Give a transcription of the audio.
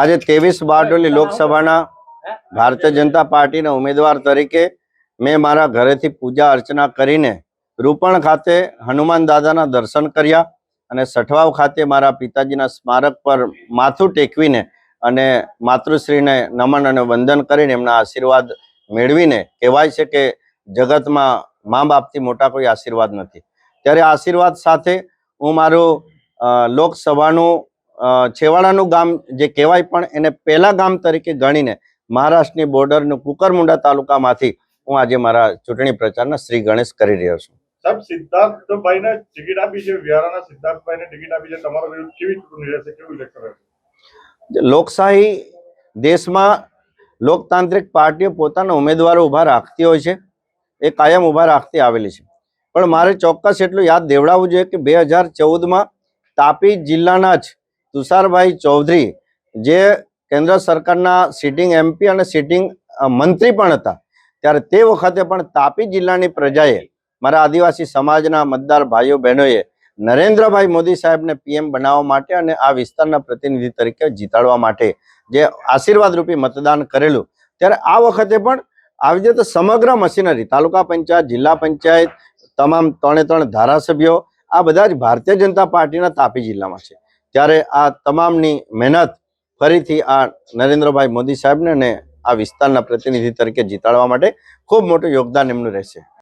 આજે 23 બારડોલી લોકસભાના ભારતીય જનતા પાર્ટીના ઉમેદવાર તરીકે મેં મારા ઘરેથી પૂજા અર્ચના કરીને રૂપણ ખાતે હનુમાન દાદાના દર્શન કર્યા અને સઠવાવ ખાતે મારા પિતાજીના સ્મારક પર માથું ટેકવીને અને માતૃશ્રીને નમન અને વંદન કરીને એમના આશીર્વાદ મેળવીને કહેવાય છે કે જગતમાં મા બાપથી મોટા કોઈ આશીર્વાદ નથી। ત્યારે આશીર્વાદ સાથે હું મારું લોકસભાનું છેવાડાનું ગામ જે કહેવાય પણ એને પહેલા ગામ તરીકે ગણીને મહારાષ્ટ્રની બોર્ડરનું કુકરમુંડા તાલુકામાંથી હું આજે મારા ચૂંટણી પ્રચારના શ્રી ગણેશ કરી રહ્યો છું। સાહેબ, સિદ્ધાર્થભાઈને ટિકિટ આપી છે, વ્યારાના સિદ્ધાર્થભાઈને ટિકિટ આપી છે, તમારો વિરુદ્ધ કેવી ચૂંટણી રહેશે, કેવું ઇલેક્શન રહેશે? લોકશાહી દેશમાં લોકતાંત્રિક પાર્ટીઓ પોતાના ઉમેદવારો ઊભા રાખતી હોય છે, એ કાયમ ઊભા રાખતી આવેલી છે। પણ મારે ચોક્કસ એટલું યાદ દેવડાવવું જોઈએ કે 2014માં તાપી જિલ્લાના જ તુષારભાઈ ચૌધરી જે કેન્દ્ર સરકારના સિટિંગ એમપી અને સિટિંગ મંત્રી પણ હતા, ત્યારે તે વખતે પણ તાપી જિલ્લાની પ્રજાએ મારા આદિવાસી સમાજના મતદાર ભાઈઓ બહેનોએ નરેન્દ્રભાઈ મોદી સાહેબને પીએમ બનાવવા માટે અને આ વિસ્તારના પ્રતિનિધિ તરીકે જીતાડવા માટે જે આશીર્વાદરૂપી મતદાન કરેલું, ત્યારે આ વખતે પણ આવી રીતે સમગ્ર મશીનરી તાલુકા પંચાયત, જિલ્લા પંચાયત, તમામ 3 ધારાસભ્યો આ બધા જ ભારતીય જનતા પાર્ટીના તાપી જિલ્લામાં છે। ત્યારે આ તમામની મહેનત ફરીથી આ નરેન્દ્રભાઈ મોદી સાહેબને અને આ વિસ્તારના પ્રતિનિધિ તરીકે જીતાડવા માટે ખૂબ મોટું યોગદાન એમનું રહેશે।